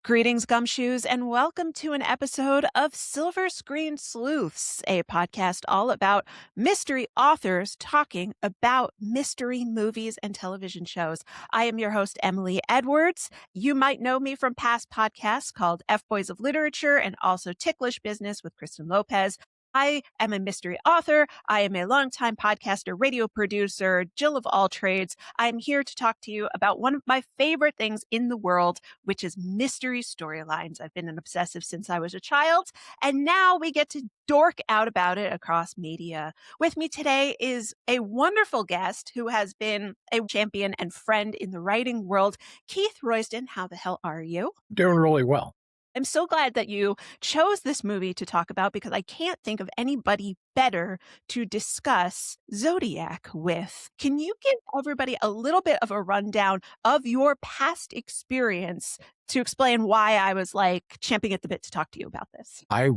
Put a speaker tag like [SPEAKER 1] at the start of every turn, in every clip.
[SPEAKER 1] Greetings, gumshoes, and welcome to an episode of Silver Screen Sleuths, a podcast all about mystery authors talking about mystery movies and television shows. I am your host, Emily Edwards. You might know me from past podcasts called F-Boys of Literature and also Ticklish Business with Kristen Lopez. I am a mystery author. I am a longtime podcaster, radio producer, Jill of all trades. I am here to talk to you about one of my favorite things in the world, which is mystery storylines. I've been an obsessive since I was a child, and now we get to dork out about it across media. With me today is a wonderful guest who has been a champion and friend in the writing world, Keith Roysdon. How the hell are you?
[SPEAKER 2] Doing really well.
[SPEAKER 1] I'm so glad that you chose this movie to talk about because I can't think of anybody better to discuss Zodiac with. Can you give everybody a little bit of a rundown of your past experience to explain why I was like champing at the bit to talk to you about this?
[SPEAKER 2] I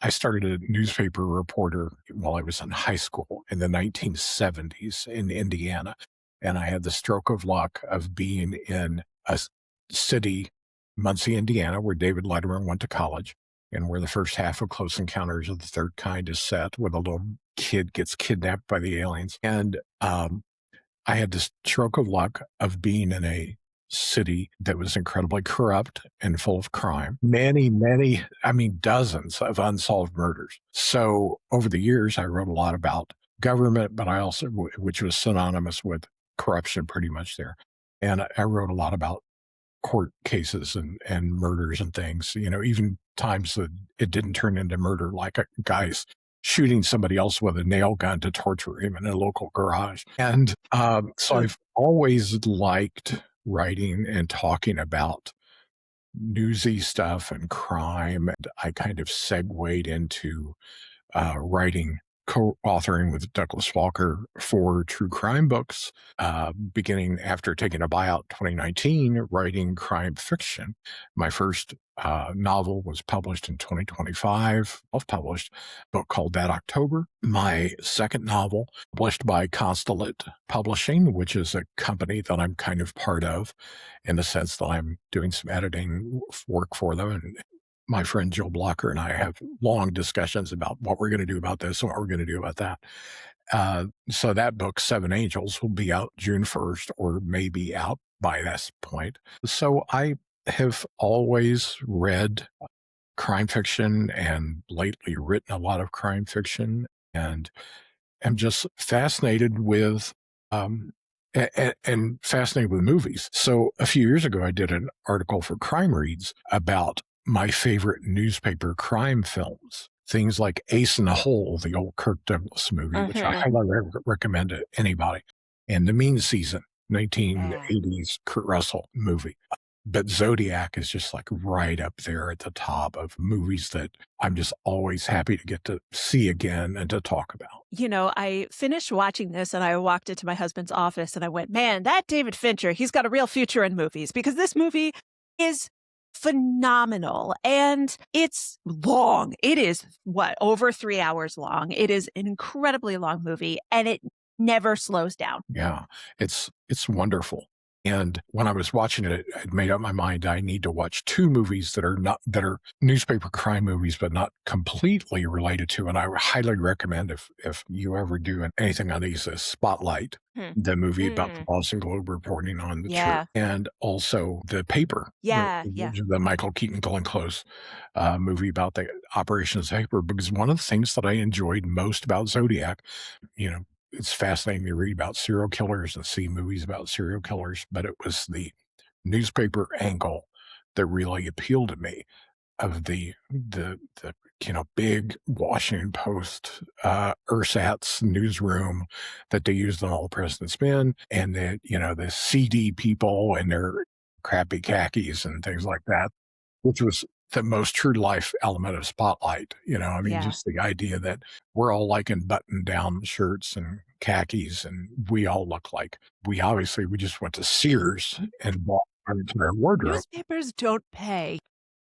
[SPEAKER 2] started a newspaper reporter while I was in high school in the 1970s in Indiana. And I had the stroke of luck of being in a city, Muncie, Indiana, where David Letterman went to college, and where the first half of Close Encounters of the Third Kind is set, where the little kid gets kidnapped by the aliens. And I had this stroke of luck of being in a city that was incredibly corrupt and full of crime. Dozens of unsolved murders. So over the years, I wrote a lot about government, but I also, which was synonymous with corruption pretty much there. And I wrote a lot about court cases and murders and things, even times that it didn't turn into murder, like a guy's shooting somebody else with a nail gun to torture him in a local garage. And so I've always liked writing and talking about newsy stuff and crime. And I kind of segued into writing, co-authoring with Douglas Walker for true crime books, beginning after taking a buyout 2019, writing crime fiction. My first novel was published in 2025, self-published book called That October. My second novel, published by Constellate Publishing, which is a company that I'm kind of part of in the sense that I'm doing some editing work for them. And my friend Jill Blocker and I have long discussions about what we're going to do about this and what we're going to do about that. So that book, Seven Angels, will be out June 1st or maybe out by this point. So I have always read crime fiction and lately written a lot of crime fiction, and am just fascinated with and fascinated with movies. So a few years ago, I did an article for Crime Reads about my favorite newspaper crime films, things like Ace in the Hole, the old Kirk Douglas movie, which I highly recommend to anybody, and The Mean Season, 1980s Kurt Russell movie. But Zodiac is just like right up there at the top of movies that I'm just always happy to get to see again and to talk about.
[SPEAKER 1] I finished watching this and I walked into my husband's office and I went, man, that David Fincher, he's got a real future in movies, because this movie is phenomenal. And it's long. It is over 3 hours long. It is an incredibly long movie, and it never slows down.
[SPEAKER 2] Yeah, it's wonderful. And when I was watching it, I'd made up my mind I need to watch two movies that are newspaper crime movies, but not completely related to. And I would highly recommend if you ever do anything on these, Spotlight, the movie about the Boston Globe reporting on the truth, and also The Paper, the Michael Keaton, Glenn Close movie about the operations of Paper. Because one of the things that I enjoyed most about Zodiac, it's fascinating to read about serial killers and see movies about serial killers, but it was the newspaper angle that really appealed to me, of the big Washington Post ersatz newsroom that they used on All the President's Men, and the CD people and their crappy khakis and things like that, which was the most true to life element of Spotlight. Just the idea that we're all like in button down shirts and khakis, and we all look like we just went to Sears and bought our entire wardrobe.
[SPEAKER 1] Newspapers don't pay.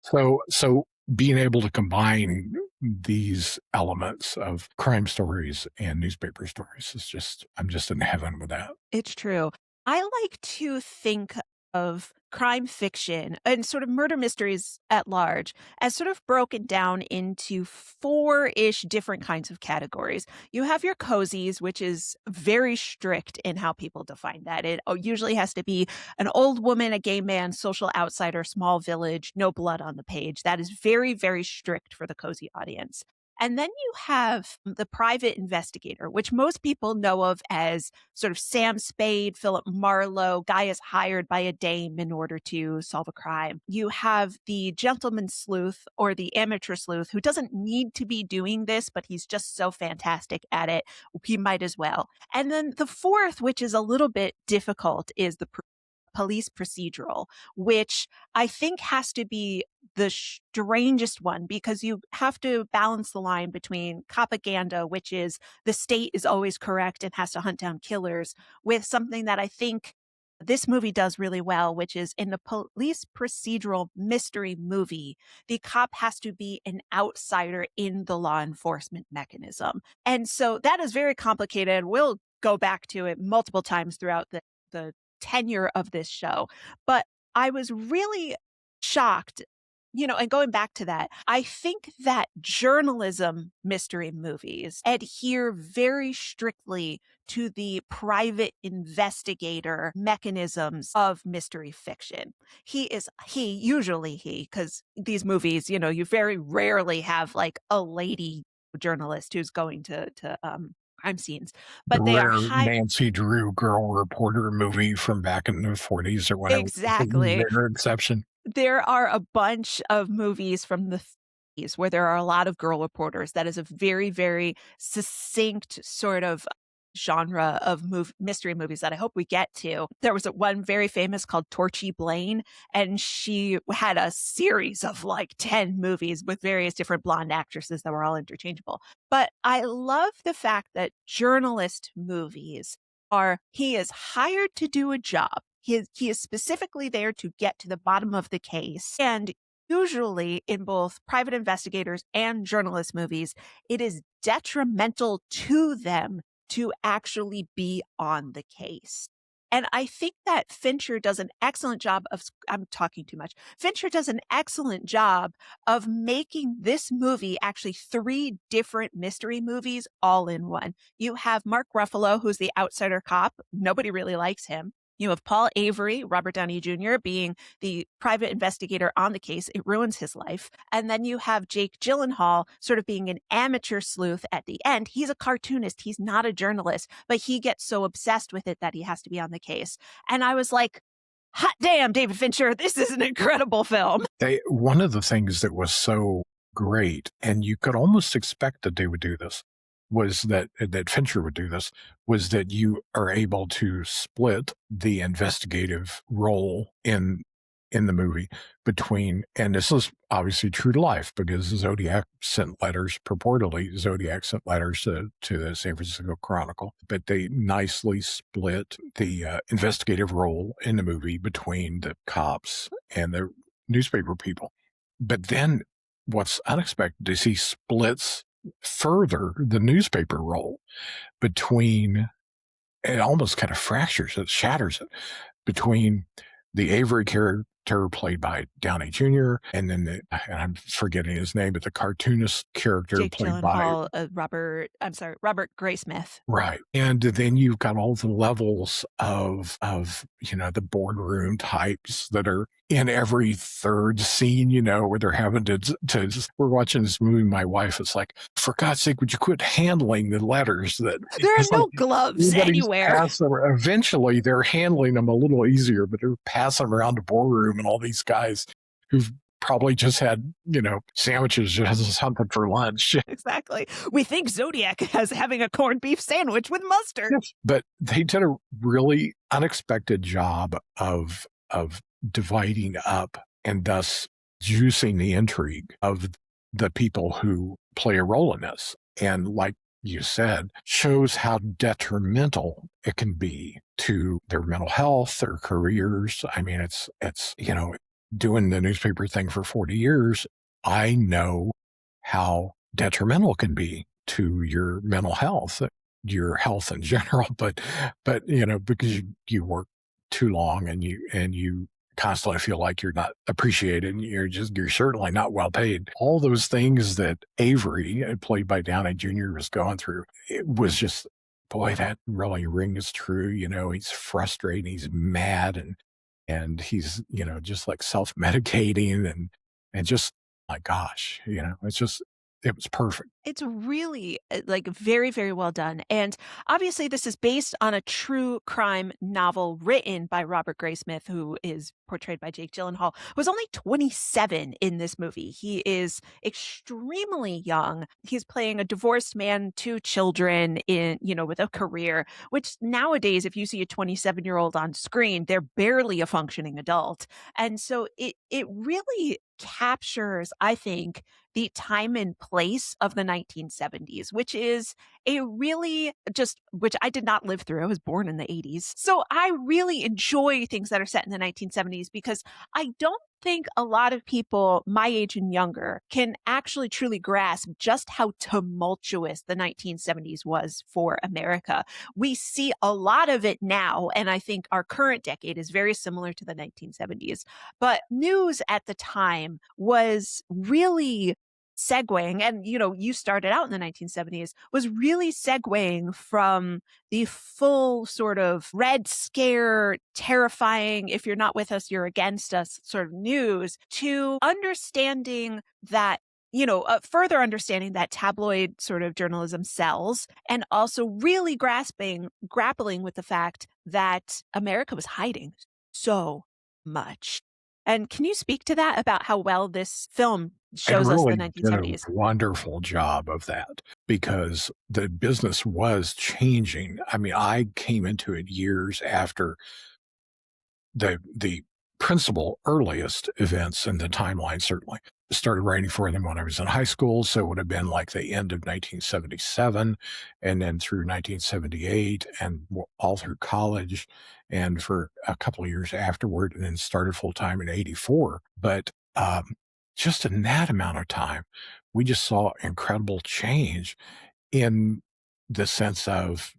[SPEAKER 2] So being able to combine these elements of crime stories and newspaper stories I'm just in heaven with that.
[SPEAKER 1] It's true. I like to think of crime fiction and sort of murder mysteries at large as sort of broken down into four-ish different kinds of categories. You have your cozies, which is very strict in how people define that. It usually has to be an old woman, a gay man, social outsider, small village, no blood on the page. That is very, very strict for the cozy audience. And then you have the private investigator, which most people know of as sort of Sam Spade, Philip Marlowe, guy is hired by a dame in order to solve a crime. You have the gentleman sleuth or the amateur sleuth who doesn't need to be doing this, but he's just so fantastic at it, he might as well. And then the fourth, which is a little bit difficult, is the police procedural, which I think has to be the strangest one because you have to balance the line between propaganda, which is the state is always correct and has to hunt down killers, with something that I think this movie does really well, which is in the police procedural mystery movie, the cop has to be an outsider in the law enforcement mechanism. And so that is very complicated. We'll go back to it multiple times throughout the tenure of this show. But I was really shocked, and going back to that, I think that journalism mystery movies adhere very strictly to the private investigator mechanisms of mystery fiction. Usually because these movies, you very rarely have like a lady journalist who's going to crime scenes,
[SPEAKER 2] The
[SPEAKER 1] but they are
[SPEAKER 2] rare
[SPEAKER 1] high.
[SPEAKER 2] Nancy Drew girl reporter movie from back in the 40s or whatever.
[SPEAKER 1] Exactly.
[SPEAKER 2] Rare exception.
[SPEAKER 1] There are a bunch of movies from the 50s where there are a lot of girl reporters. That is a very, very succinct sort of genre of mystery movies that I hope we get to. There was one very famous called Torchy Blaine, and she had a series of like 10 movies with various different blonde actresses that were all interchangeable. But I love the fact that journalist movies he is hired to do a job. He is specifically there to get to the bottom of the case. And usually in both private investigators and journalist movies, it is detrimental to them to actually be on the case. And I think that Fincher does an excellent job I'm talking too much. Fincher does an excellent job of making this movie actually three different mystery movies all in one. You have Mark Ruffalo, who's the outsider cop. Nobody really likes him. You have Paul Avery, Robert Downey Jr., being the private investigator on the case. It ruins his life. And then you have Jake Gyllenhaal sort of being an amateur sleuth at the end. He's a cartoonist. He's not a journalist, but he gets so obsessed with it that he has to be on the case. And I was like, hot damn, David Fincher, this is an incredible film.
[SPEAKER 2] One of the things that was so great, and you could almost expect that they would do this, was that Fincher would do this, was that you are able to split the investigative role in the movie between, and this is obviously true to life because Zodiac sent letters to the San Francisco Chronicle, but they nicely split the investigative role in the movie between the cops and the newspaper people. But then what's unexpected is he splits further the newspaper role between, it almost kind of shatters it between the Avery character played by Downey Jr. and then and I'm forgetting his name, but the cartoonist character
[SPEAKER 1] Jake
[SPEAKER 2] played
[SPEAKER 1] Gyllenhaal,
[SPEAKER 2] by
[SPEAKER 1] Robert Graysmith.
[SPEAKER 2] Right. And then you've got all the levels of the boardroom types that are in every third scene, where they're having we're watching this movie. My wife is like, for God's sake, would you quit handling the letters that
[SPEAKER 1] there are no gloves anywhere.
[SPEAKER 2] Eventually they're handling them a little easier, but they're passing around the boardroom and all these guys who've probably just had, sandwiches or something for lunch.
[SPEAKER 1] Exactly. We think Zodiac as having a corned beef sandwich with mustard.
[SPEAKER 2] But they did a really unexpected job of dividing up and thus juicing the intrigue of the people who play a role in this. And like you said, shows how detrimental it can be to their mental health, their careers. I mean, it's doing the newspaper thing for 40 years, I know how detrimental it can be to your mental health, your health in general, but because you work too long, and you constantly feel like you're not appreciated, and you're certainly not well paid. All those things that Avery, played by Downey Jr., was going through, it was just, boy, that really rings true. He's frustrated, he's mad, and he's, just like self-medicating, and just, my gosh, it was perfect.
[SPEAKER 1] It's really, like, very, very well done, and obviously, this is based on a true crime novel written by Robert Graysmith, who is portrayed by Jake Gyllenhaal, who was only 27 in this movie. He is extremely young. He's playing a divorced man, 2 children with a career, which nowadays, if you see a 27-year-old on screen, they're barely a functioning adult, and so it really captures, I think, the time and place of the 1970s, which is a really which I did not live through. I was born in the 80s. So I really enjoy things that are set in the 1970s because I don't think a lot of people my age and younger can actually truly grasp just how tumultuous the 1970s was for America. We see a lot of it now, and I think our current decade is very similar to the 1970s. But news at the time was really segueing, and you started out in the 1970s, was really segueing from the full sort of red scare, terrifying, if you're not with us, you're against us sort of news, to understanding that further understanding that tabloid sort of journalism sells, and also really grappling with the fact that America was hiding so much. And can you speak to that about how well this film
[SPEAKER 2] It
[SPEAKER 1] shows us the
[SPEAKER 2] really did a
[SPEAKER 1] 1970s?
[SPEAKER 2] wonderful job of that because the business was changing. I mean, I came into it years after the principal earliest events in the timeline. Certainly started writing for them when I was in high school, so it would have been like the end of 1977, and then through 1978, and all through college, and for a couple of years afterward, and then started full time in '84. But just in that amount of time, we just saw incredible change in the sense of,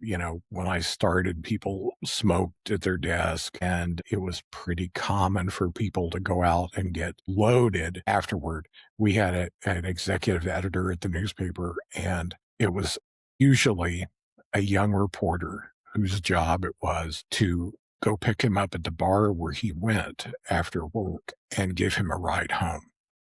[SPEAKER 2] when I started, people smoked at their desk, and it was pretty common for people to go out and get loaded afterward. We had an executive editor at the newspaper, and it was usually a young reporter whose job it was to go pick him up at the bar where he went after work and give him a ride home.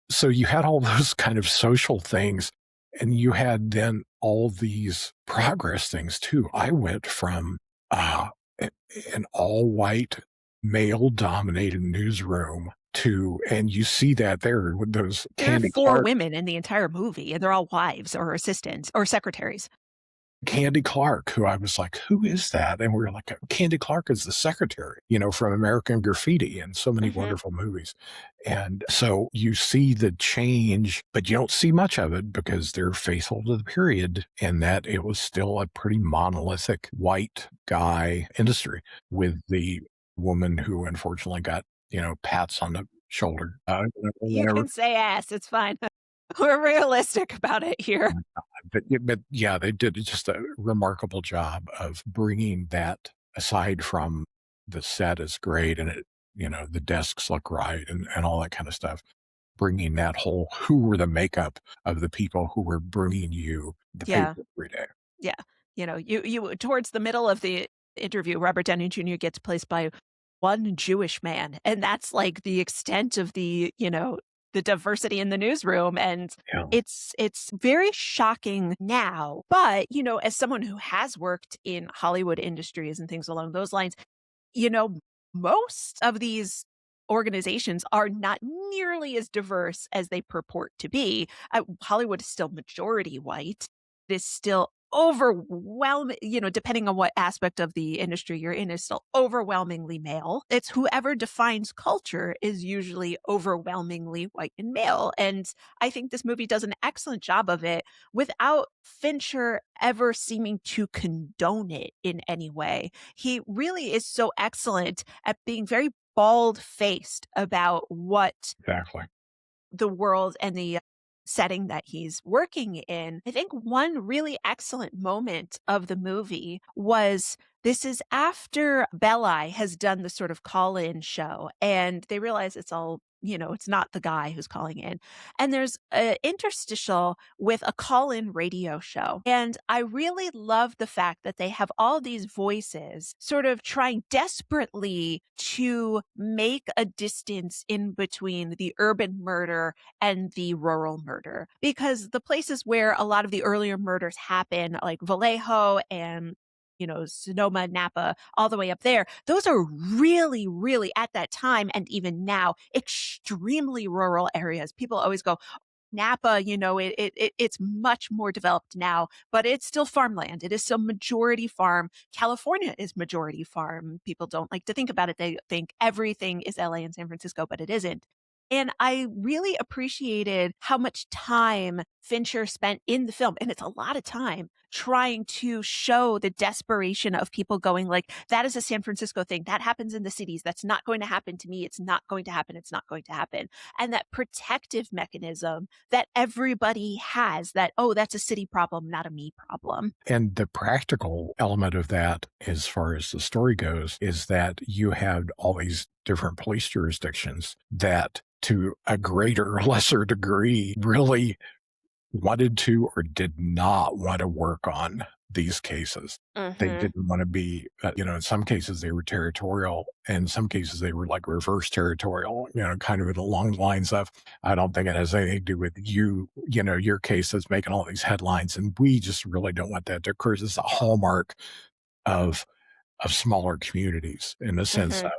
[SPEAKER 2] So you had all those kind of social things, and you had then all these progress things too. I went from an all-white, male-dominated newsroom to, and you see that there with those
[SPEAKER 1] There are
[SPEAKER 2] Candy
[SPEAKER 1] 4
[SPEAKER 2] Clark.
[SPEAKER 1] women in the entire movie, and they're all wives or assistants or secretaries.
[SPEAKER 2] Candy Clark, who I was like, "Who is that?" And we were like, "Candy Clark is the secretary, from American Graffiti and so many
[SPEAKER 1] Mhm.
[SPEAKER 2] wonderful movies." And so you see the change, but you don't see much of it because they're faithful to the period and that it was still a pretty monolithic white guy industry with the woman who unfortunately got, pats on the shoulder,
[SPEAKER 1] You
[SPEAKER 2] whenever.
[SPEAKER 1] can say ass, it's fine. We're realistic about it here.
[SPEAKER 2] But yeah, they did just a remarkable job of bringing that, aside from the set is great and the desks look right and all that kind of stuff, bringing that whole, who were the makeup of the people who were bringing you the
[SPEAKER 1] Yeah.
[SPEAKER 2] paper every day.
[SPEAKER 1] Yeah. You towards the middle of the interview, Robert Downey Jr. gets placed by one Jewish man, and that's like the extent of the diversity in the newsroom, and
[SPEAKER 2] Yeah,
[SPEAKER 1] it's very shocking now. But, as someone who has worked in Hollywood industries and things along those lines, you know, most of these organizations are not nearly as diverse as they purport to be. Hollywood is still majority white. It is still overwhelming, depending on what aspect of the industry you're in, is still overwhelmingly male. It's whoever defines culture is usually overwhelmingly white and male. And I think this movie does an excellent job of it without Fincher ever seeming to condone it in any way. He really is so excellent at being very bald faced about what
[SPEAKER 2] exactly.
[SPEAKER 1] the world and the setting that he's working in. I think one really excellent moment of the movie was This is after Belli has done the sort of call-in show, and they realize it's all, it's not the guy who's calling in. And there's an interstitial with a call-in radio show. And I really love the fact that they have all these voices sort of trying desperately to make a distance in between the urban murder and the rural murder. Because the places where a lot of the earlier murders happen, like Vallejo and Sonoma, Napa, all the way up there. Those are really, really at that time and even now, extremely rural areas. People always go, Napa, it's much more developed now, but it's still farmland. It is still majority farm. California is majority farm. People don't like to think about it. They think everything is LA and San Francisco, but it isn't. And I really appreciated how much time Fincher spent in the film, and it's a lot of time, trying to show the desperation of people going like, that is a San Francisco thing. That happens in the cities. That's not going to happen to me. It's not going to happen. It's not going to happen. And that protective mechanism that everybody has, that, oh, that's a city problem, not a me problem.
[SPEAKER 2] And the practical element of that, as far as the story goes, is that you have all these different police jurisdictions that, to a greater or lesser degree, really wanted to or did not want to work on these cases. They didn't want to be, in some cases they were territorial, and in some cases they were like reverse territorial, kind of along the lines of, I don't think it has anything to do with you, your case that's making all these headlines, and we just really don't want that to occur. It's a hallmark of smaller communities, in the sense of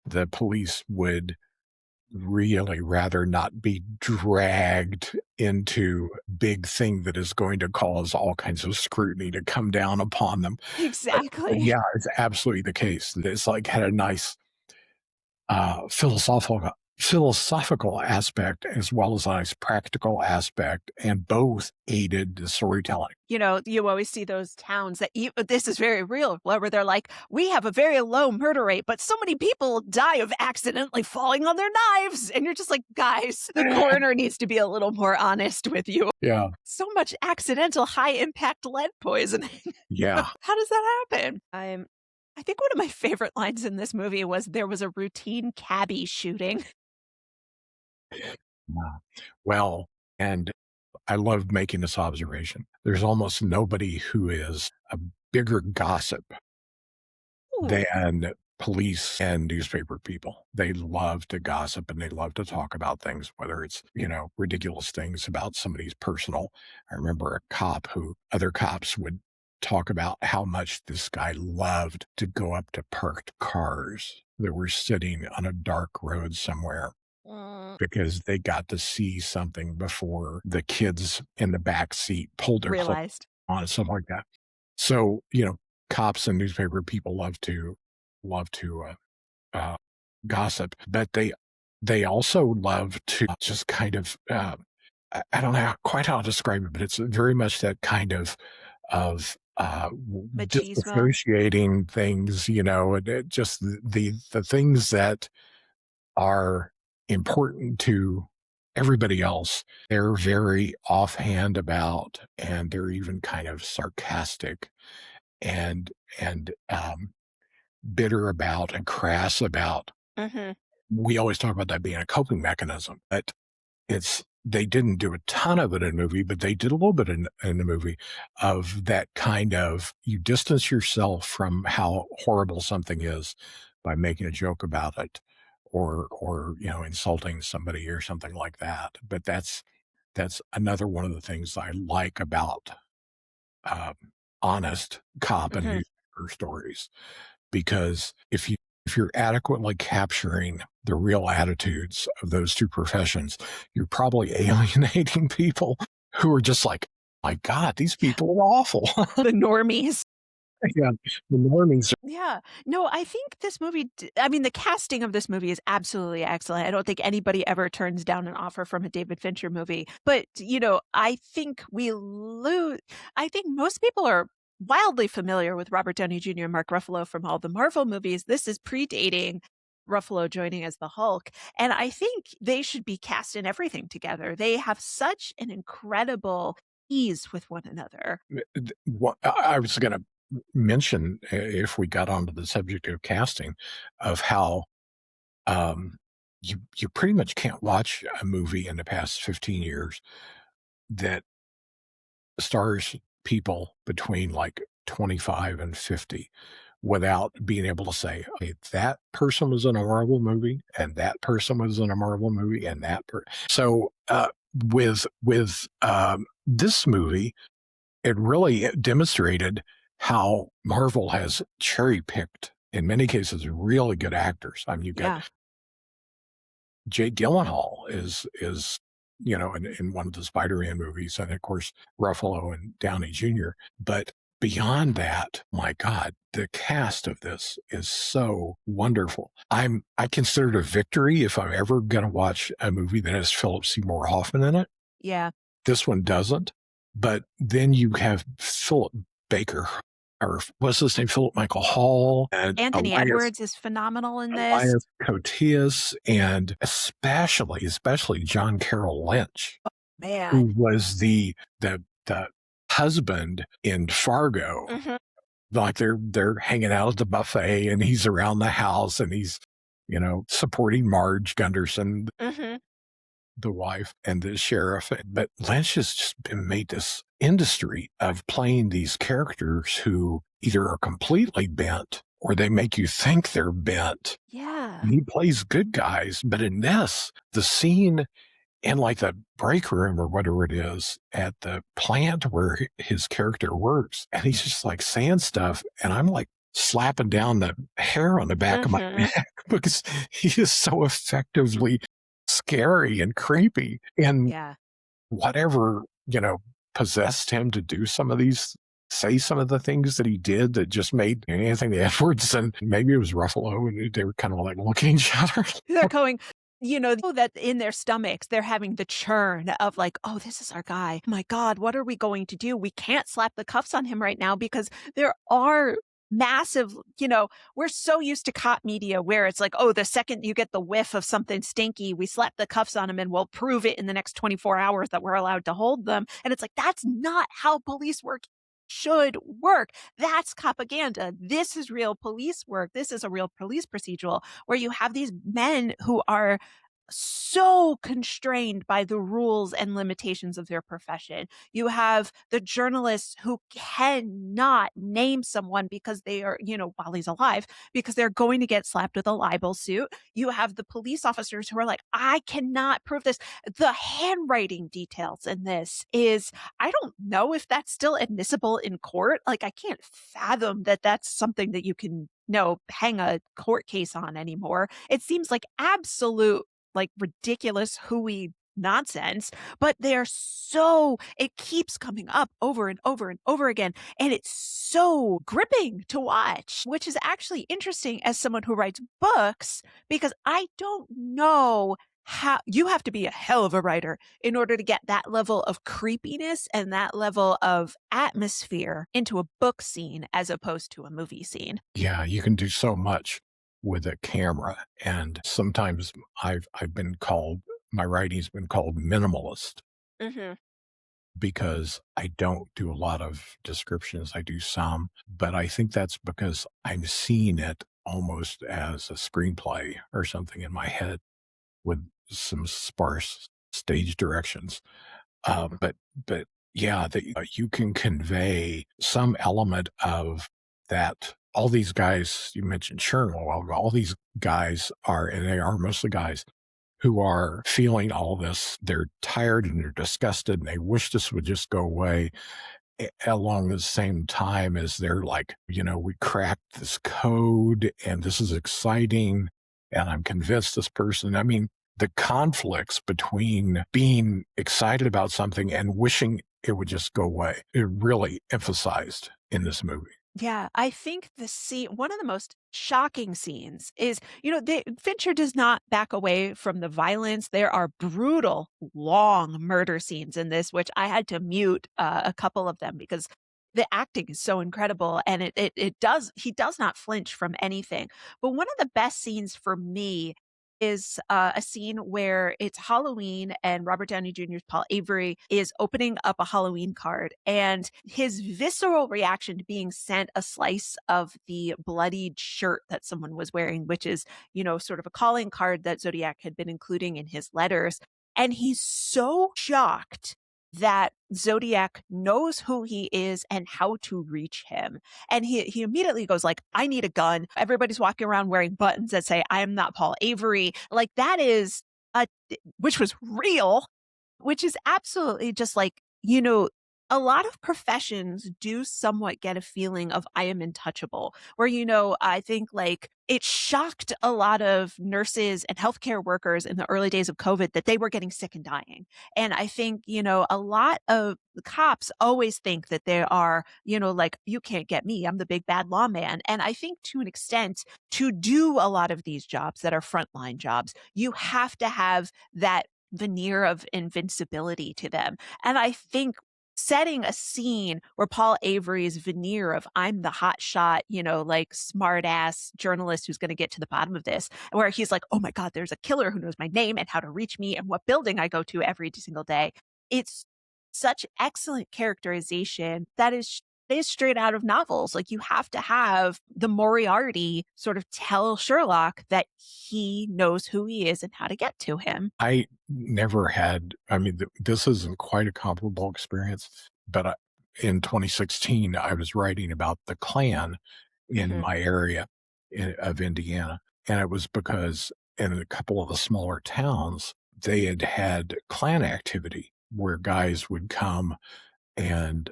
[SPEAKER 2] the police would really rather not be dragged into big thing that is going to cause all kinds of scrutiny to come down upon them. But
[SPEAKER 1] Exactly.
[SPEAKER 2] yeah, it's absolutely the case. It's like had a nice philosophical aspect as well as a nice practical aspect, and both aided the storytelling.
[SPEAKER 1] You always see those towns that this is very real, where they're like, we have a very low murder rate, but so many people die of accidentally falling on their knives. And you're just like, guys, the coroner needs to be a little more honest with you.
[SPEAKER 2] Yeah.
[SPEAKER 1] So much accidental high impact lead poisoning.
[SPEAKER 2] Yeah.
[SPEAKER 1] How does that happen? I think one of my favorite lines in this movie was, there was a routine cabbie shooting.
[SPEAKER 2] Yeah. Well, and I love making this observation. There's almost nobody who is a bigger gossip
[SPEAKER 1] Ooh,
[SPEAKER 2] than police and newspaper people. They love to gossip and they love to talk about things, whether it's, ridiculous things about somebody's personal. I remember a cop who other cops would talk about how much this guy loved to go up to parked cars that were sitting on a dark road somewhere, because they got to see something before the kids in the back seat pulled their clothes
[SPEAKER 1] realized.
[SPEAKER 2] on and stuff like that. So, cops and newspaper people love to gossip, but they also love to just kind of I don't know quite how to describe it, but it's very much that kind of
[SPEAKER 1] Machismo.
[SPEAKER 2] disassociating things, and just the things that are important to everybody else, they're very offhand about, and they're even kind of sarcastic and bitter about and crass about.
[SPEAKER 1] hmm
[SPEAKER 2] We always talk about that being a coping mechanism, but they didn't do a ton of it in the movie, but they did a little bit in the movie of that kind of, you distance yourself from how horrible something is by making a joke about it, or insulting somebody or something like that. But that's another one of the things I like about um, honest cop and
[SPEAKER 1] hmm
[SPEAKER 2] newspaper stories, because if you're adequately capturing the real attitudes of those two professions, you're probably alienating people who are just like, my God, these people are awful.
[SPEAKER 1] The normies.
[SPEAKER 2] Yeah, the normies.
[SPEAKER 1] Yeah. No, I think this movie, I mean, the casting of this movie is absolutely excellent. I don't think anybody ever turns down an offer from a David Fincher movie. But, I think I think most people are wildly familiar with Robert Downey Jr. and Mark Ruffalo from all the Marvel movies. This is predating Ruffalo joining as the Hulk. And I think they should be cast in everything together. They have such an incredible ease with one another.
[SPEAKER 2] I was going to mention, if we got onto the subject of casting, of how um, you pretty much can't watch a movie in the past 15 years that stars people between like 25 and 50 without being able to say, okay, that person was in a Marvel movie and that person was in a Marvel movie and so with this movie, it really demonstrated how Marvel has cherry picked in many cases really good actors. I mean, you got
[SPEAKER 1] Yeah.
[SPEAKER 2] Jake Gyllenhaal is in one of the Spider-Man movies, and of course Ruffalo and Downey Jr. But beyond that, my God, the cast of this is so wonderful. I consider it a victory if I'm ever going to watch a movie that has Philip Seymour Hoffman in it.
[SPEAKER 1] Yeah.
[SPEAKER 2] This one doesn't. But then you have Philip Baker, or what's his name, Philip Michael Hall, and
[SPEAKER 1] Anthony Edwards is phenomenal in this.
[SPEAKER 2] Elias Koteas, and especially John Carroll Lynch,
[SPEAKER 1] Man.
[SPEAKER 2] who was the husband in Fargo.
[SPEAKER 1] Mhm.
[SPEAKER 2] Like they're hanging out at the buffet, and he's around the house, and he's supporting Marge Gunderson,
[SPEAKER 1] Mhm.
[SPEAKER 2] the wife, and the sheriff. But Lynch has just been made this industry of playing these characters who either are completely bent or they make you think they're bent.
[SPEAKER 1] Yeah.
[SPEAKER 2] He plays good guys, but in this, the scene in like the break room or whatever it is at the plant where his character works, and he's just like saying stuff, and I'm like slapping down the hair on the back of my
[SPEAKER 1] Mhm.
[SPEAKER 2] neck because he is so effectively scary and creepy. And
[SPEAKER 1] Yeah.
[SPEAKER 2] whatever, possessed him to do say some of the things that he did that just made Anthony Edwards, and maybe it was Ruffalo, and they were kind of like looking at each other.
[SPEAKER 1] They're going, that in their stomachs, they're having the churn of like, "Oh, this is our guy. My God, what are we going to do? We can't slap the cuffs on him right now because there are massive, we're so used to cop media where it's like, oh, the second you get the whiff of something stinky, we slap the cuffs on him and we'll prove it in the next 24 hours that we're allowed to hold them." And it's like, that's not how police work should work. That's propaganda. This is real police work. This is a real police procedural where you have these men who are so constrained by the rules and limitations of their profession. You have the journalists who cannot name someone because they are, while he's alive, because they're going to get slapped with a libel suit. You have the police officers who are like, I cannot prove this. The handwriting details in this is, I don't know if that's still admissible in court. Like, I can't fathom that that's something that you can hang a court case on anymore. It seems like absolute, like, ridiculous hooey nonsense, but it keeps coming up over and over and over again. And it's so gripping to watch, which is actually interesting as someone who writes books, because I don't know how you have to be a hell of a writer in order to get that level of creepiness and that level of atmosphere into a book scene as opposed to a movie scene.
[SPEAKER 2] Yeah, you can do so much with a camera. And sometimes I've been called my writing's been called minimalist
[SPEAKER 1] Mhm.
[SPEAKER 2] because I don't do a lot of descriptions. I do some, but I think that's because I'm seeing it almost as a screenplay or something in my head with some sparse stage directions. But yeah, that you can convey some element of that. All these guys you mentioned, Sherman, a while ago, all these guys are, and they are mostly guys who are feeling all this. They're tired and they're disgusted and they wish this would just go away along the same time as they're like, we cracked this code and this is exciting. And I'm convinced this person, I mean, the conflicts between being excited about something and wishing it would just go away, it really emphasized in this movie.
[SPEAKER 1] Yeah, I think one of the most shocking scenes is, Fincher does not back away from the violence. There are brutal, long murder scenes in this, which I had to mute a couple of them because the acting is so incredible, and he does not flinch from anything. But one of the best scenes for me is a scene where it's Halloween and Robert Downey Jr.'s Paul Avery is opening up a Halloween card, and his visceral reaction to being sent a slice of the bloodied shirt that someone was wearing, which is, sort of a calling card that Zodiac had been including in his letters. And he's so shocked that Zodiac knows who he is and how to reach him. And he immediately goes like, I need a gun. Everybody's walking around wearing buttons that say, I am not Paul Avery. Like that is a, which was real, which is absolutely just like, a lot of professions do somewhat get a feeling of I am untouchable, where, I think like it shocked a lot of nurses and healthcare workers in the early days of COVID that they were getting sick and dying. And I think, a lot of the cops always think that they are, like, you can't get me. I'm the big bad lawman. And I think to an extent, to do a lot of these jobs that are frontline jobs, you have to have that veneer of invincibility to them. And I think setting a scene where Paul Avery's veneer of I'm the hot shot, like smart ass journalist who's going to get to the bottom of this, where he's like, oh my God, there's a killer who knows my name and how to reach me and what building I go to every single day. It's such excellent characterization that is straight out of novels. Like you have to have the Moriarty sort of tell Sherlock that he knows who he is and how to get to him.
[SPEAKER 2] I never had, I mean, this isn't quite a comparable experience, but in 2016, I was writing about the Klan in
[SPEAKER 1] Mhm.
[SPEAKER 2] my area of Indiana. And it was because in a couple of the smaller towns, they had had Klan activity where guys would come and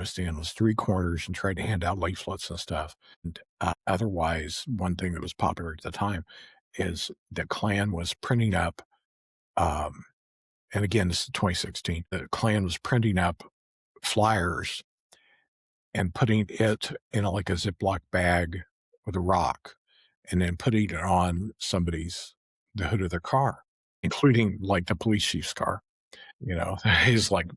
[SPEAKER 2] stand on the street corners and try to hand out leaflets and stuff. And otherwise, one thing that was popular at the time is the Klan was printing up, um, and again, this is 2016. The Klan was printing up flyers and putting it in like a Ziploc bag with a rock, and then putting it on the hood of their car, including like the police chief's car. His like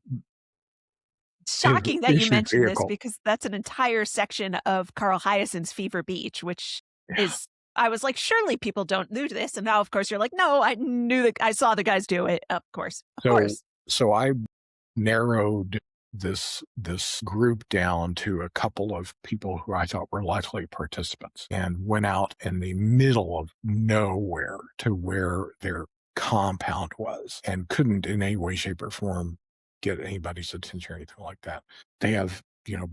[SPEAKER 2] his
[SPEAKER 1] Shocking that you
[SPEAKER 2] issued
[SPEAKER 1] mentioned this
[SPEAKER 2] vehicle.
[SPEAKER 1] because that's an entire section of Carl Hyacint's Fever Beach, which
[SPEAKER 2] Yeah.
[SPEAKER 1] is I was like, surely people don't do this. And now, of course, you're like, no, I knew that I saw the guys do it. Of course. Of
[SPEAKER 2] So
[SPEAKER 1] course.
[SPEAKER 2] so I narrowed this group down to a couple of people who I thought were likely participants and went out in the middle of nowhere to where their compound was and couldn't in any way, shape, or form get anybody's attention or anything like that. They have,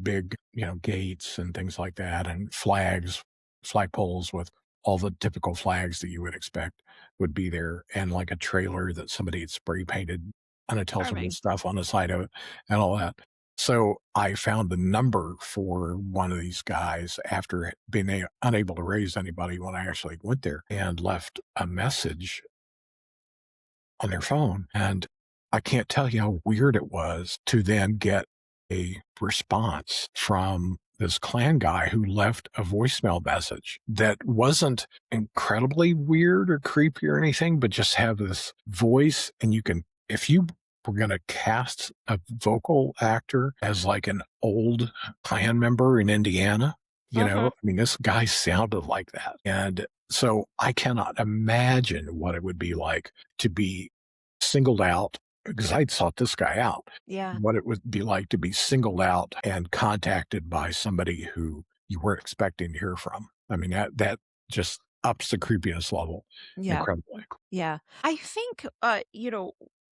[SPEAKER 2] big, gates and things like that and flagpoles with all the typical flags that you would expect would be there and like a trailer that somebody had spray painted unintelligible
[SPEAKER 1] Charming.
[SPEAKER 2] stuff on the side of it and all that. So I found the number for one of these guys after being unable to raise anybody when I actually went there and left a message on their phone. And I can't tell you how weird it was to then get a response from this Klan guy who left a voicemail message that wasn't incredibly weird or creepy or anything, but just have this voice. And you can, if you were going to cast a vocal actor as like an old Klan member in Indiana,
[SPEAKER 1] Mhm.
[SPEAKER 2] I mean, this guy sounded like that. And so I cannot imagine what it would be like to be singled out because I'd sought this guy out,
[SPEAKER 1] Yeah.
[SPEAKER 2] what it would be like to be singled out and contacted by somebody who you weren't expecting to hear from. I mean, that just ups the creepiness level
[SPEAKER 1] Yeah.
[SPEAKER 2] incredibly.
[SPEAKER 1] Yeah. I think,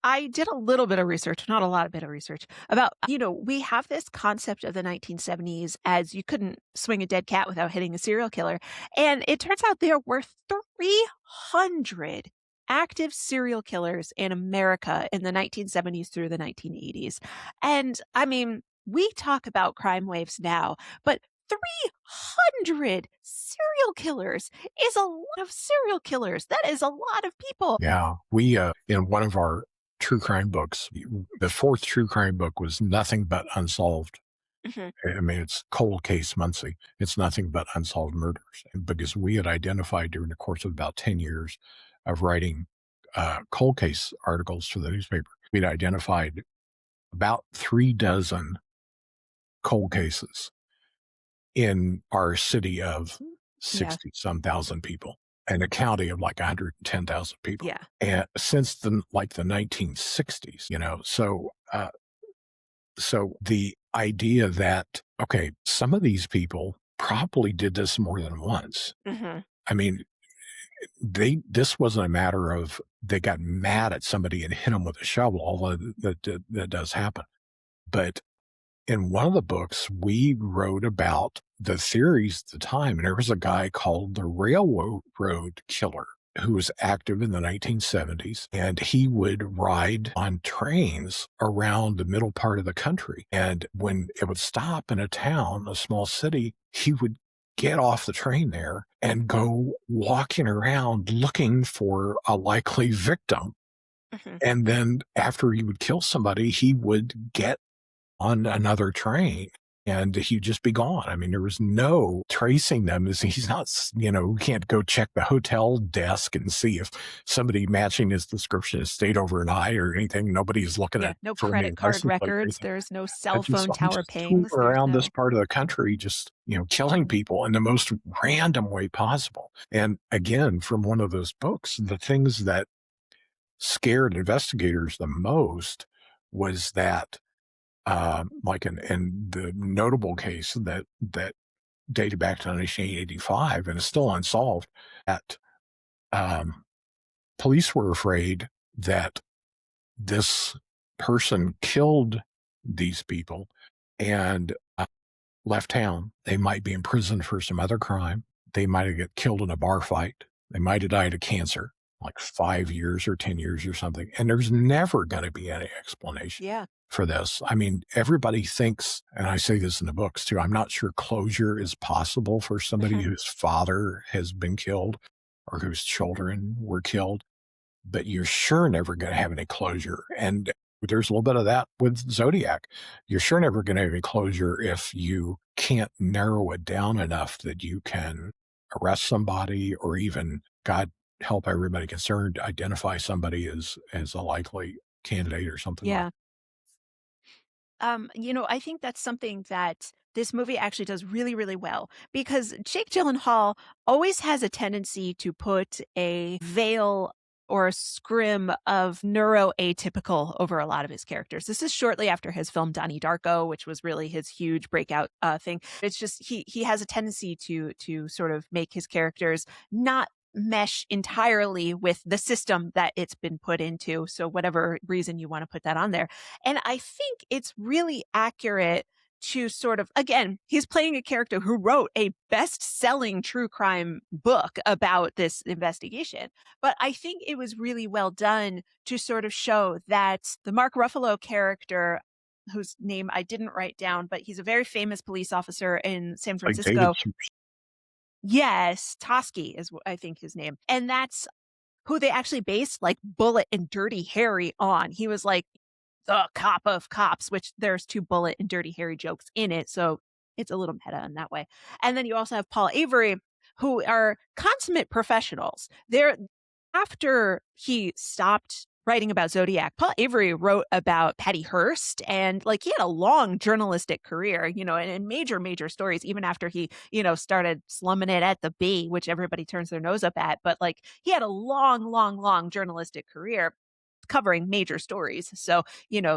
[SPEAKER 1] I did a little bit of research, not a lot of bit of research about, we have this concept of the 1970s as you couldn't swing a dead cat without hitting a serial killer. And it turns out there were 300 active serial killers in America in the 1970s through the 1980s. And I mean, we talk about crime waves now, but 300 serial killers is a lot of serial killers. That is a lot of people.
[SPEAKER 2] Yeah. We, in one of our true crime books, the fourth true crime book was Nothing But Unsolved.
[SPEAKER 1] Mhm.
[SPEAKER 2] I mean, it's Cold Case Muncie. It's nothing but unsolved murders. And because we had identified during the course of about 10 years of writing cold case articles for the newspaper, we'd identified about 3 dozen cold cases in our city of
[SPEAKER 1] Yeah.
[SPEAKER 2] 60 some thousand people. in a county of like 110,000 people.
[SPEAKER 1] Yeah.
[SPEAKER 2] And since the 1960s, so the idea that, okay, some of these people probably did this more than once.
[SPEAKER 1] Hmm.
[SPEAKER 2] I mean, this wasn't a matter of they got mad at somebody and hit them with a shovel, although that does happen. But in one of the books, we wrote about the theories at the time, and there was a guy called the Railroad Killer who was active in the 1970s, and he would ride on trains around the middle part of the country. And when it would stop in a town, a small city, he would get off the train there and go walking around looking for a likely victim.
[SPEAKER 1] Hmm.
[SPEAKER 2] And then after he would kill somebody, he would get on another train and he'd just be gone. I mean, there was no tracing them. He's not, we can't go check the hotel desk and see if somebody matching his description has stayed overnight or anything. Nobody's looking
[SPEAKER 1] Yeah.
[SPEAKER 2] at
[SPEAKER 1] No
[SPEAKER 2] for any
[SPEAKER 1] credit card
[SPEAKER 2] license plate or
[SPEAKER 1] records.
[SPEAKER 2] anything.
[SPEAKER 1] There's no cell phone
[SPEAKER 2] I'm
[SPEAKER 1] tower
[SPEAKER 2] just touring
[SPEAKER 1] pings. There's
[SPEAKER 2] around this
[SPEAKER 1] no.
[SPEAKER 2] part of the country, just, killing people in the most random way possible. And again, from one of those books, the things that scared investigators the most was that like in the notable case that dated back to 1985 and is still unsolved, that um, police were afraid that this person killed these people and left town. They might be in prison for some other crime. They might have got killed in a bar fight. They might have died of cancer, like 5 years or 10 years or something. And there's never going to be any explanation
[SPEAKER 1] Yeah.
[SPEAKER 2] for this. I mean, everybody thinks, and I say this in the books too, I'm not sure closure is possible for somebody
[SPEAKER 1] Hmm.
[SPEAKER 2] whose father has been killed or whose children were killed, but you're sure never going to have any closure. And there's a little bit of that with Zodiac. You're sure never going to have any closure if you can't narrow it down enough that you can arrest somebody or even, God help everybody concerned, identify somebody as a likely candidate or something like
[SPEAKER 1] Yeah. I think that's something that this movie actually does really, really well because Jake Gyllenhaal always has a tendency to put a veil or a scrim of neuroatypical over a lot of his characters. This is shortly after his film Donnie Darko, which was really his huge breakout thing. It's just he has a tendency to sort of make his characters not mesh entirely with the system that it's been put into. So whatever reason you want to put that on there. And I think it's really accurate to sort of, again, he's playing a character who wrote a best selling true crime book about this investigation. But I think it was really well done to sort of show that the Mark Ruffalo character, whose name I didn't write down, but he's a very famous police officer in San
[SPEAKER 2] like David.
[SPEAKER 1] Francisco. Yes, Tosky is I think his name. And that's who they actually based like Bullet and Dirty Harry on. He was like the cop of cops, which there's two Bullet and Dirty Harry jokes in it. So it's a little meta in that way. And then you also have Paul Avery, who are consummate professionals. They're after he stopped writing about Zodiac, Paul Avery wrote about Patty Hearst and like he had a long journalistic career, and major, major stories, even after he, started slumming it at the B, which everybody turns their nose up at. But like he had a long, long, long journalistic career covering major stories. So,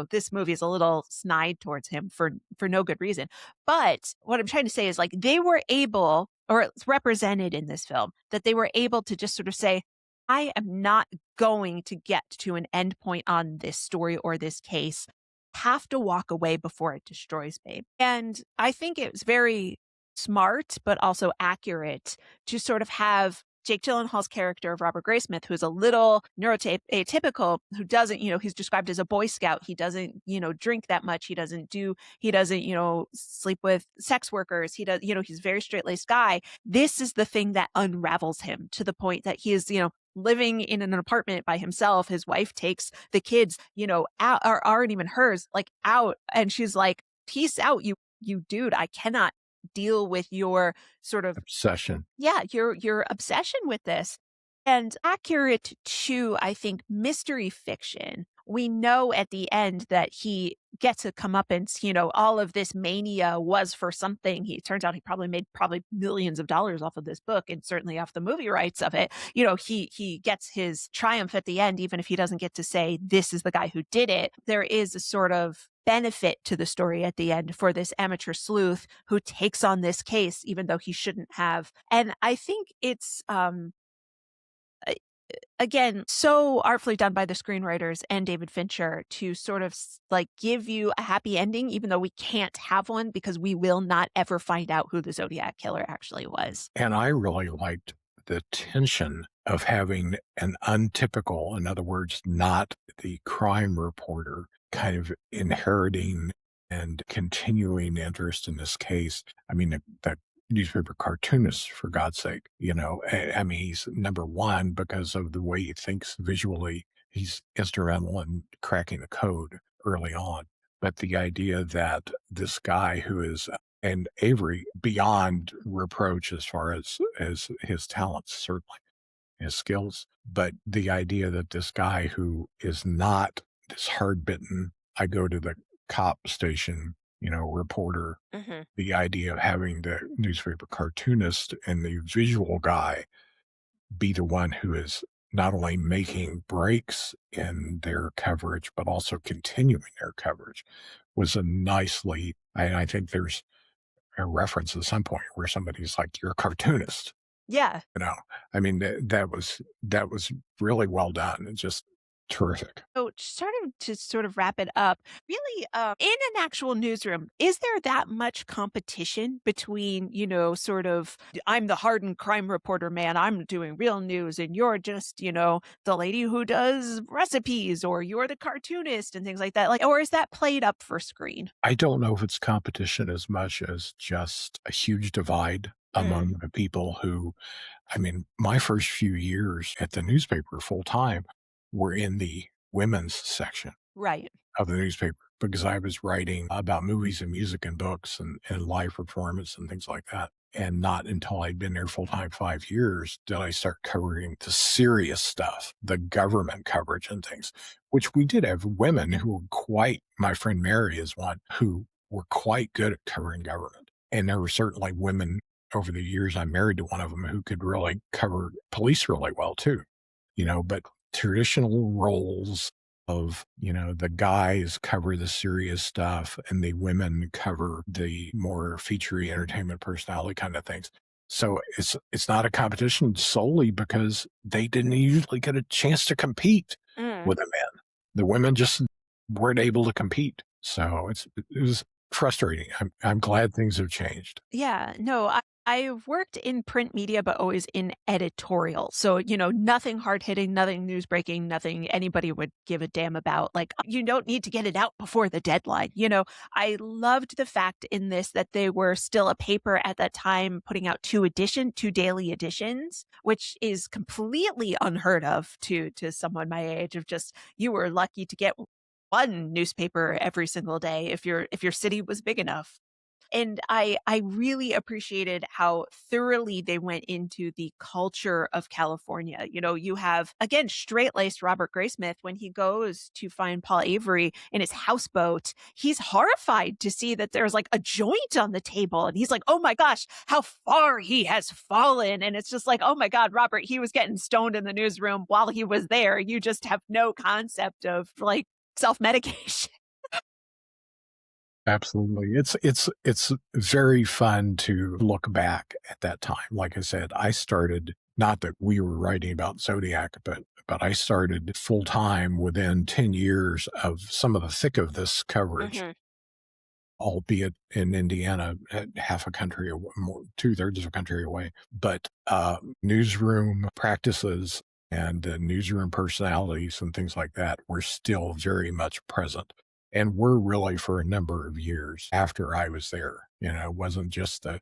[SPEAKER 1] this movie is a little snide towards him for no good reason. But what I'm trying to say is like they were able, or it's represented in this film, that they were able to just sort of say, I am not going to get to an end point on this story or this case. Have to walk away before it destroys me. And I think it was very smart, but also accurate to sort of have Jake Gyllenhaal's character of Robert Graysmith, who's a little neuroatypical, who doesn't, he's described as a Boy Scout. He doesn't, drink that much. He doesn't, sleep with sex workers. He does, he's a very straight laced guy. This is the thing that unravels him to the point that he is, living in an apartment by himself. His wife takes the kids, out, or aren't even hers, like out. And she's like, peace out, you dude. I cannot deal with your sort of
[SPEAKER 2] Obsession.
[SPEAKER 1] yeah, your obsession with this. And accurate to, I think, mystery fiction. We know at the end that he gets a comeuppance, all of this mania was for something. He turns out he probably made probably millions of dollars off of this book and certainly off the movie rights of it. He gets his triumph at the end, even if he doesn't get to say this is the guy who did it. There is a sort of benefit to the story at the end for this amateur sleuth who takes on this case even though he shouldn't have. And I think it's again, so artfully done by the screenwriters and David Fincher to sort of like give you a happy ending, even though we can't have one because we will not ever find out who the Zodiac killer actually was.
[SPEAKER 2] And I really liked the tension of having an untypical, in other words, not the crime reporter, kind of inheriting and continuing interest in this case. I mean, the newspaper cartoonist, for God's sake, I mean, he's number one because of the way he thinks visually. He's instrumental in cracking the code early on. But the idea that this guy who is and Avery beyond reproach as far as his talents, certainly his skills, but the idea that this guy who is not this hard bitten, I go to the cop station, reporter,
[SPEAKER 1] Mhm.
[SPEAKER 2] the idea of having the newspaper cartoonist and the visual guy be the one who is not only making breaks in their coverage, but also continuing their coverage was a nicely, I think there's a reference at some point where somebody's like, "You're a cartoonist,"
[SPEAKER 1] Yeah.
[SPEAKER 2] you know? I mean, that was really well done and just terrific.
[SPEAKER 1] So, starting to sort of wrap it up, really, in an actual newsroom, is there that much competition between, sort of, I'm the hardened crime reporter, man, I'm doing real news, and you're just, the lady who does recipes, or you're the cartoonist and things like that? Like, or is that played up for screen?
[SPEAKER 2] I don't know if it's competition as much as just a huge divide
[SPEAKER 1] Mm,
[SPEAKER 2] among the people who I mean, my first few years at the newspaper full time were in the women's section
[SPEAKER 1] right.
[SPEAKER 2] of the newspaper because I was writing about movies and music and books and live performance and things like that. And not until I'd been there full time 5 years did I start covering the serious stuff, the government coverage and things, which we did have women who were quite, my friend Mary is one, who were quite good at covering government. And there were certainly women over the years, I'm married to one of them who could really cover police really well too, but traditional roles of, the guys cover the serious stuff and the women cover the more featurey entertainment personality kind of things. So it's not a competition solely because they didn't usually get a chance to compete
[SPEAKER 1] Mm.
[SPEAKER 2] with the men. The women just weren't able to compete. So it was frustrating. I'm glad things have changed.
[SPEAKER 1] Yeah, no, I've worked in print media, but always in editorial. So, nothing hard hitting, nothing news breaking, nothing anybody would give a damn about. Like, you don't need to get it out before the deadline. I loved the fact in this that they were still a paper at that time putting out two daily editions, which is completely unheard of to someone my age of just, you were lucky to get one newspaper every single day if your city was big enough. And I really appreciated how thoroughly they went into the culture of California. You have, again, straight-laced Robert Graysmith when he goes to find Paul Avery in his houseboat. He's horrified to see that there's like a joint on the table. And he's like, oh my gosh, how far he has fallen. And it's just like, oh my God, Robert, he was getting stoned in the newsroom while he was there. You just have no concept of like self-medication.
[SPEAKER 2] Absolutely. It's very fun to look back at that time. Like I said, I started not that we were writing about Zodiac, but I started full time within 10 years of some of the thick of this coverage, albeit in Indiana, half a country, more, two-thirds of a country away. But newsroom practices and newsroom personalities and things like that were still very much present and were really for a number of years after I was there. It wasn't just the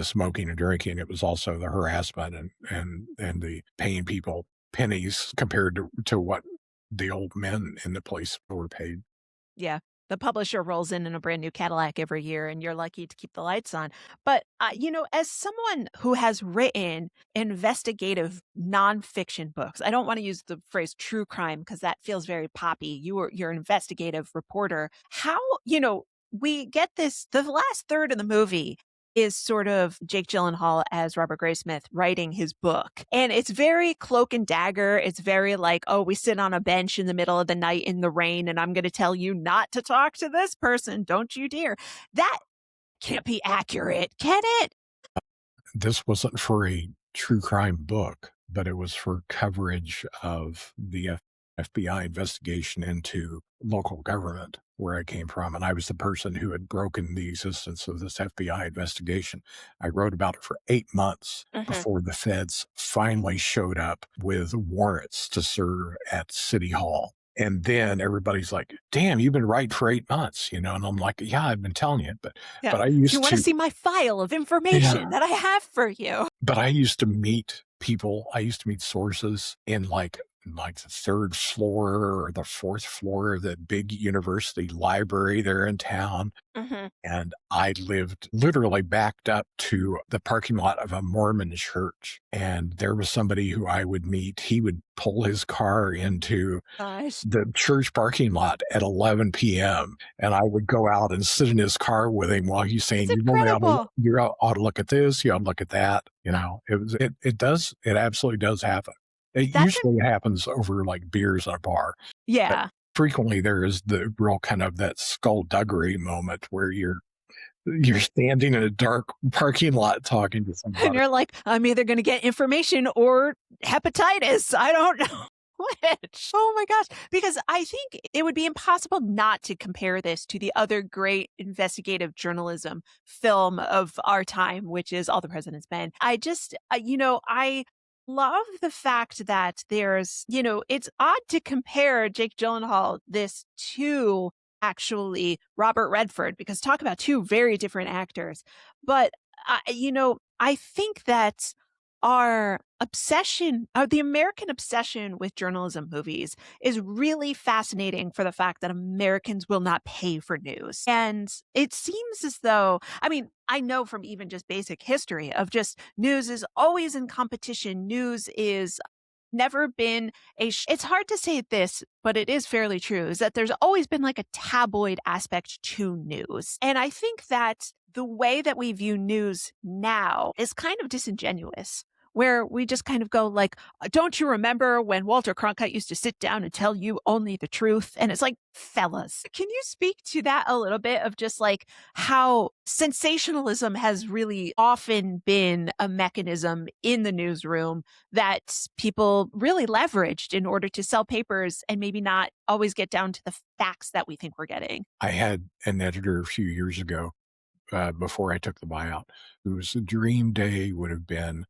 [SPEAKER 2] smoking and drinking. It was also the harassment and the paying people pennies compared to what the old men in the place were paid.
[SPEAKER 1] Yeah. The publisher rolls in a brand new Cadillac every year, and you're lucky to keep the lights on. But, as someone who has written investigative nonfiction books, I don't want to use the phrase true crime because that feels very poppy. You're an investigative reporter. How, we get this, the last third of the movie is sort of Jake Gyllenhaal as Robert Graysmith writing his book. And it's very cloak and dagger. It's very like, oh, we sit on a bench in the middle of the night in the rain, and I'm going to tell you not to talk to this person. Don't you dare. That can't be accurate, can it?
[SPEAKER 2] This wasn't for a true crime book, but it was for coverage of the FBI investigation into local government where I came from. And I was the person who had broken the existence of this FBI investigation. I wrote about it for 8 months
[SPEAKER 1] Mhm.
[SPEAKER 2] before the feds finally showed up with warrants to serve at City Hall. And then everybody's like, damn, you've been writing for 8 months, And I'm like, yeah, I've been telling you,
[SPEAKER 1] Yeah.
[SPEAKER 2] but I
[SPEAKER 1] Do you
[SPEAKER 2] used
[SPEAKER 1] want to
[SPEAKER 2] to,
[SPEAKER 1] see my file of
[SPEAKER 2] yeah,
[SPEAKER 1] information that I have for you?
[SPEAKER 2] but I used to meet people. I used to meet sources in like the third floor or the fourth floor of the big university library there in town.
[SPEAKER 1] Mhm.
[SPEAKER 2] And I lived literally backed up to the parking lot of a Mormon church. And there was somebody who I would meet. He would pull his car into
[SPEAKER 1] Gosh.
[SPEAKER 2] the church parking lot at 11 p.m. And I would go out and sit in his car with him while he's
[SPEAKER 1] It's
[SPEAKER 2] saying,
[SPEAKER 1] incredible.
[SPEAKER 2] ought to look at this, you ought to look at that. It absolutely does happen. It
[SPEAKER 1] That's
[SPEAKER 2] usually happens over like beers at a bar, but
[SPEAKER 1] yeah.
[SPEAKER 2] frequently there is the real kind of that skullduggery moment where you're standing in a dark parking lot talking to
[SPEAKER 1] And
[SPEAKER 2] somebody.
[SPEAKER 1] you're like, I'm either going to get information or hepatitis. I don't know which. Oh my gosh. Because I think it would be impossible not to compare this to the other great investigative journalism film of our time, which is All the President's Men. I love the fact that it's odd to compare Jake Gyllenhaal this to actually Robert Redford, because talk about two very different actors. But I think that the American obsession with journalism movies is really fascinating for the fact that Americans will not pay for news. And it seems as though, I mean, I know from even just basic history of just news is always in competition. News is never been it's hard to say this, but it is fairly true, is that there's always been like a tabloid aspect to news. And I think that the way that we view news now is kind of disingenuous, where we just kind of go like, don't you remember when Walter Cronkite used to sit down and tell you only the truth? And it's like, fellas, can you speak to that a little bit of just like how sensationalism has really often been a mechanism in the newsroom that people really leveraged in order to sell papers and maybe not always get down to the facts that we think we're getting?
[SPEAKER 2] I had an editor a few years ago, before I took the buyout, whose dream day would have been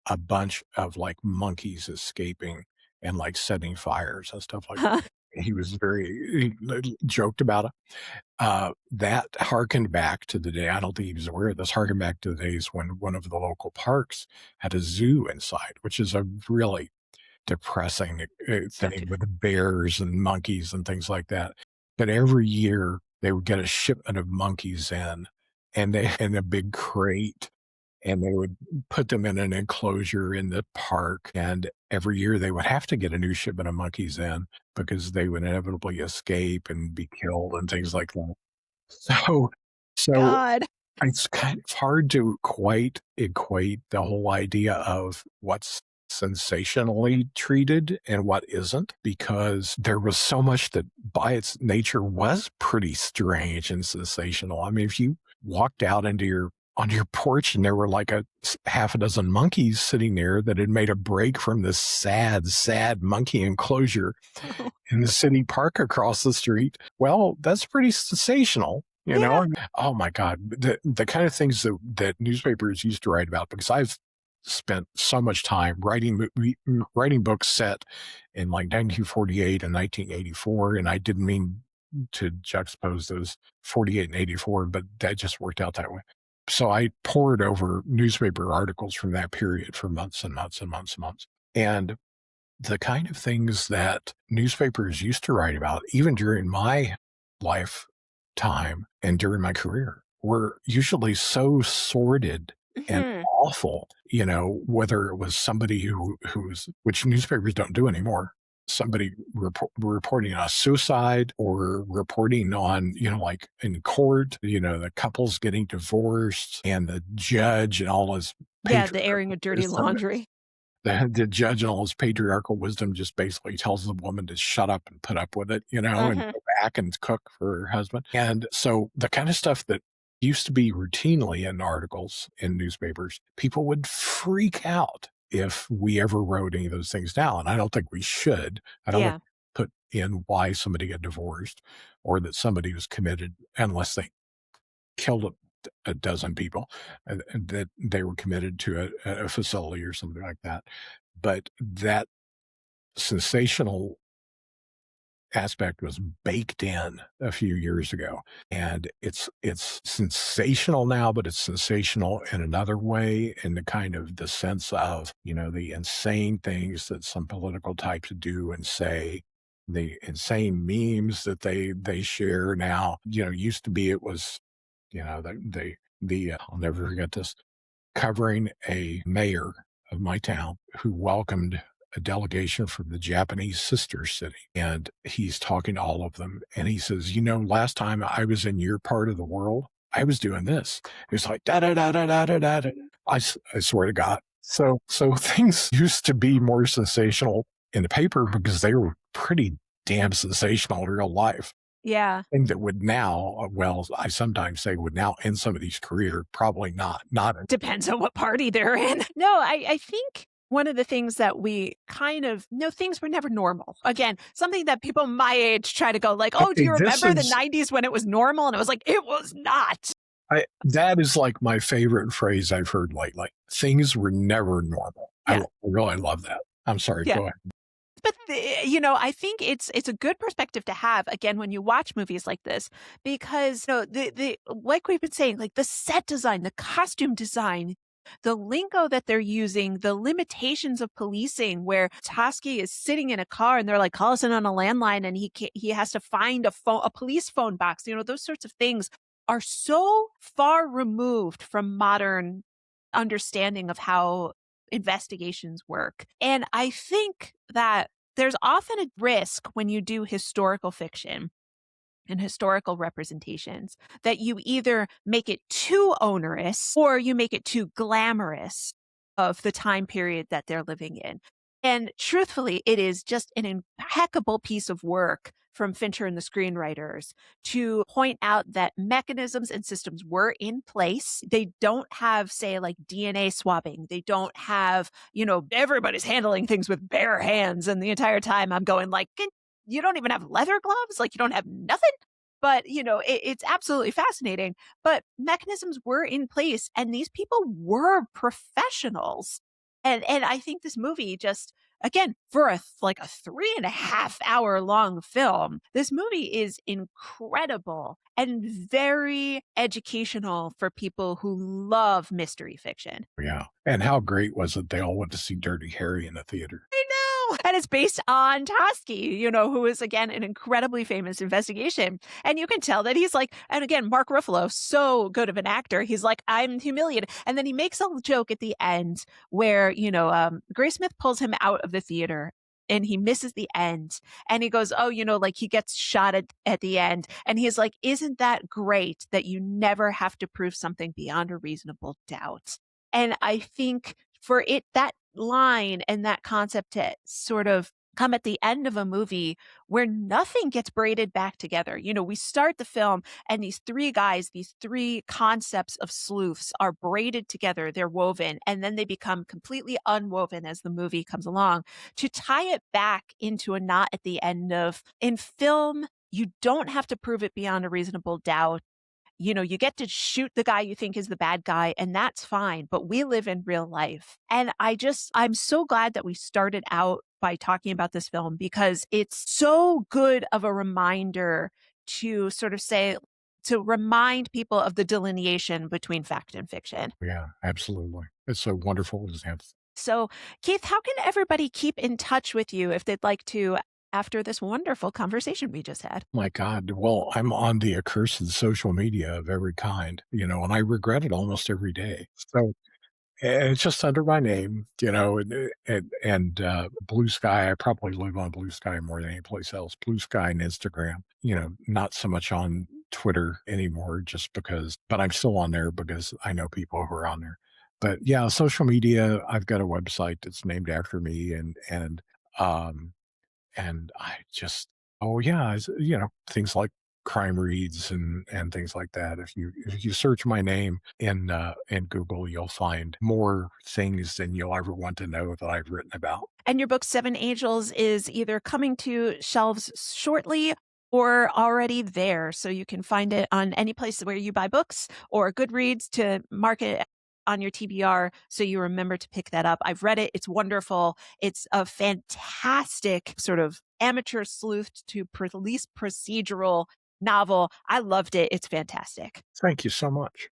[SPEAKER 2] a bunch of like monkeys escaping and like setting fires and stuff like that. He was he joked about it. That harkened back to the day, I don't think he was aware of this, harkened back to the days when one of the local parks had a zoo inside, which is a really depressing thing with bears and monkeys and things like that. But every year they would get a shipment of monkeys in in a big crate, and they would put them in an enclosure in the park. And every year they would have to get a new shipment of monkeys in because they would inevitably escape and be killed and things like that. So, so
[SPEAKER 1] God.
[SPEAKER 2] it's kind of hard to quite equate the whole idea of what's sensationally treated and what isn't, because there was so much that by its nature was pretty strange and sensational. I mean, if you walked out into on your porch and there were like half a dozen monkeys sitting there that had made a break from this sad monkey enclosure in the city park across the street, well, that's pretty sensational.
[SPEAKER 1] Yeah.
[SPEAKER 2] Oh my God, the kind of things that newspapers used to write about, because I've spent so much time writing books set in like 1948 and 1984, and I didn't mean to juxtapose those 48 and 84, but that just worked out that way. So I pored over newspaper articles from that period for months and months and months and months. And the kind of things that newspapers used to write about, even during my life time and during my career were usually so sordid and
[SPEAKER 1] Hmm.
[SPEAKER 2] awful, whether it was somebody who's, which newspapers don't do anymore, somebody reporting on a suicide or reporting on, like in court, the couples getting divorced and the judge and all his
[SPEAKER 1] Yeah, the
[SPEAKER 2] patriarchal
[SPEAKER 1] airing of dirty
[SPEAKER 2] wisdom.
[SPEAKER 1] laundry.
[SPEAKER 2] The judge and all his patriarchal wisdom just basically tells the woman to shut up and put up with it, and
[SPEAKER 1] Hmm.
[SPEAKER 2] go back and cook for her husband. And so the kind of stuff that used to be routinely in articles in newspapers, people would freak out if we ever wrote any of those things down. And I don't think we should. I don't think
[SPEAKER 1] Yeah.
[SPEAKER 2] put in why somebody got divorced or that somebody was committed unless they killed a dozen people and that they were committed to a facility or something like that. But that sensational aspect was baked in a few years ago, and it's sensational now, but it's sensational in another way, in the kind of the sense of the insane things that some political types do and say, the insane memes that they share now. Used to be it was I'll never forget this, covering a mayor of my town who welcomed a delegation from the Japanese sister city. And he's talking to all of them. And he says, last time I was in your part of the world, I was doing this. He's like, da da da da da da da. I swear to God. So things used to be more sensational in the paper because they were pretty damn sensational in real life.
[SPEAKER 1] Yeah.
[SPEAKER 2] Thing that would now, well, I sometimes say would now end somebody's career, probably not. Not
[SPEAKER 1] Depends on what party they're in. No, I think one of the things that we kind of know, things were never normal. Again, something that people my age try to go like, oh, do
[SPEAKER 2] okay.
[SPEAKER 1] you
[SPEAKER 2] This
[SPEAKER 1] remember the
[SPEAKER 2] is
[SPEAKER 1] 90s when it was normal? And it was like, it was not.
[SPEAKER 2] that is like my favorite phrase I've heard lately. Things were never normal. I
[SPEAKER 1] Yeah.
[SPEAKER 2] really love that. I'm sorry.
[SPEAKER 1] Yeah.
[SPEAKER 2] Go ahead.
[SPEAKER 1] But I think it's a good perspective to have again when you watch movies like this because the like we've been saying, like the set design, the costume design, the lingo that they're using, the limitations of policing, where Toski is sitting in a car and they're like, call us in on a landline, and he has to find a police phone box. Those sorts of things are so far removed from modern understanding of how investigations work. And I think that there's often a risk when you do historical fiction and historical representations that you either make it too onerous or you make it too glamorous of the time period that they're living in. And truthfully, it is just an impeccable piece of work from Fincher and the screenwriters to point out that mechanisms and systems were in place. They don't have, say, like DNA swabbing. They don't have, everybody's handling things with bare hands. And the entire time I'm going like, you don't even have leather gloves? Like you don't have nothing? But, it's absolutely fascinating. But mechanisms were in place and these people were professionals. And I think this movie just, again, for like a 3.5 hour long film, this movie is incredible and very educational for people who love mystery fiction.
[SPEAKER 2] Yeah. And how great was it? They all went to see Dirty Harry in the theater.
[SPEAKER 1] I know. And it's based on Toski, who is, again, an incredibly famous investigation. And you can tell that he's like, and again, Mark Ruffalo, so good of an actor. He's like, I'm humiliated. And then he makes a joke at the end where, Grace Smith pulls him out of the theater and he misses the end. And he goes, oh, like he gets shot at the end. And he's like, isn't that great that you never have to prove something beyond a reasonable doubt? And I think for that line and that concept to sort of come at the end of a movie where nothing gets braided back together. We start the film and these three guys, these three concepts of sleuths are braided together. They're woven and then they become completely unwoven as the movie comes along. To tie it back into a knot at the end of, in film, you don't have to prove it beyond a reasonable doubt. You get to shoot the guy you think is the bad guy, and that's fine. But we live in real life. And I'm so glad that we started out by talking about this film because it's so good of a reminder to sort of say, to remind people of the delineation between fact and fiction.
[SPEAKER 2] Yeah, absolutely. It's so wonderful to have.
[SPEAKER 1] So, Keith, how can everybody keep in touch with you if they'd like to after this wonderful conversation we just had.
[SPEAKER 2] My God. Well, I'm on the accursed social media of every kind, and I regret it almost every day. So it's just under my name, and Blue Sky. I probably live on Blue Sky more than any place else. Blue Sky and Instagram, not so much on Twitter anymore, just because, but I'm still on there because I know people who are on there. But yeah, social media. I've got a website that's named after me, um, and I just, oh yeah, things like crime reads and things like that. If you search my name in Google, you'll find more things than you'll ever want to know that I've written about.
[SPEAKER 1] And your book, Seven Angels, is either coming to shelves shortly or already there. So you can find it on any place where you buy books or Goodreads to mark it on your TBR so you remember to pick that up. I've read it. It's wonderful. It's a fantastic sort of amateur sleuth to police procedural novel. I loved it. It's fantastic.
[SPEAKER 2] Thank you so much.